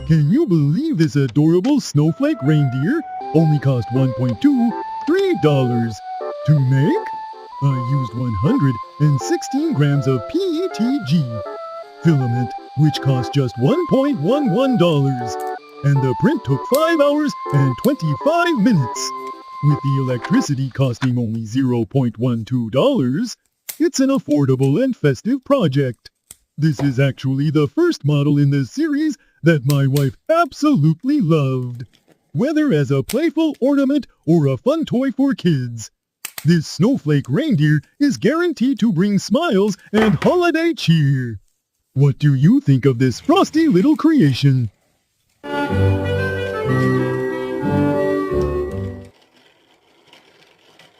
Can you believe this adorable Snowflake Reindeer only cost $1.23 to make? I used 116 grams of PETG filament, which cost just $1.11, and the print took 5 hours and 25 minutes. With the electricity costing only $0.12, it's an affordable and festive project. This is actually the first model in this series that my wife absolutely loved, whether as a playful ornament or a fun toy for kids. This Snowflake Reindeer is guaranteed to bring smiles and holiday cheer. What do you think of this frosty little creation?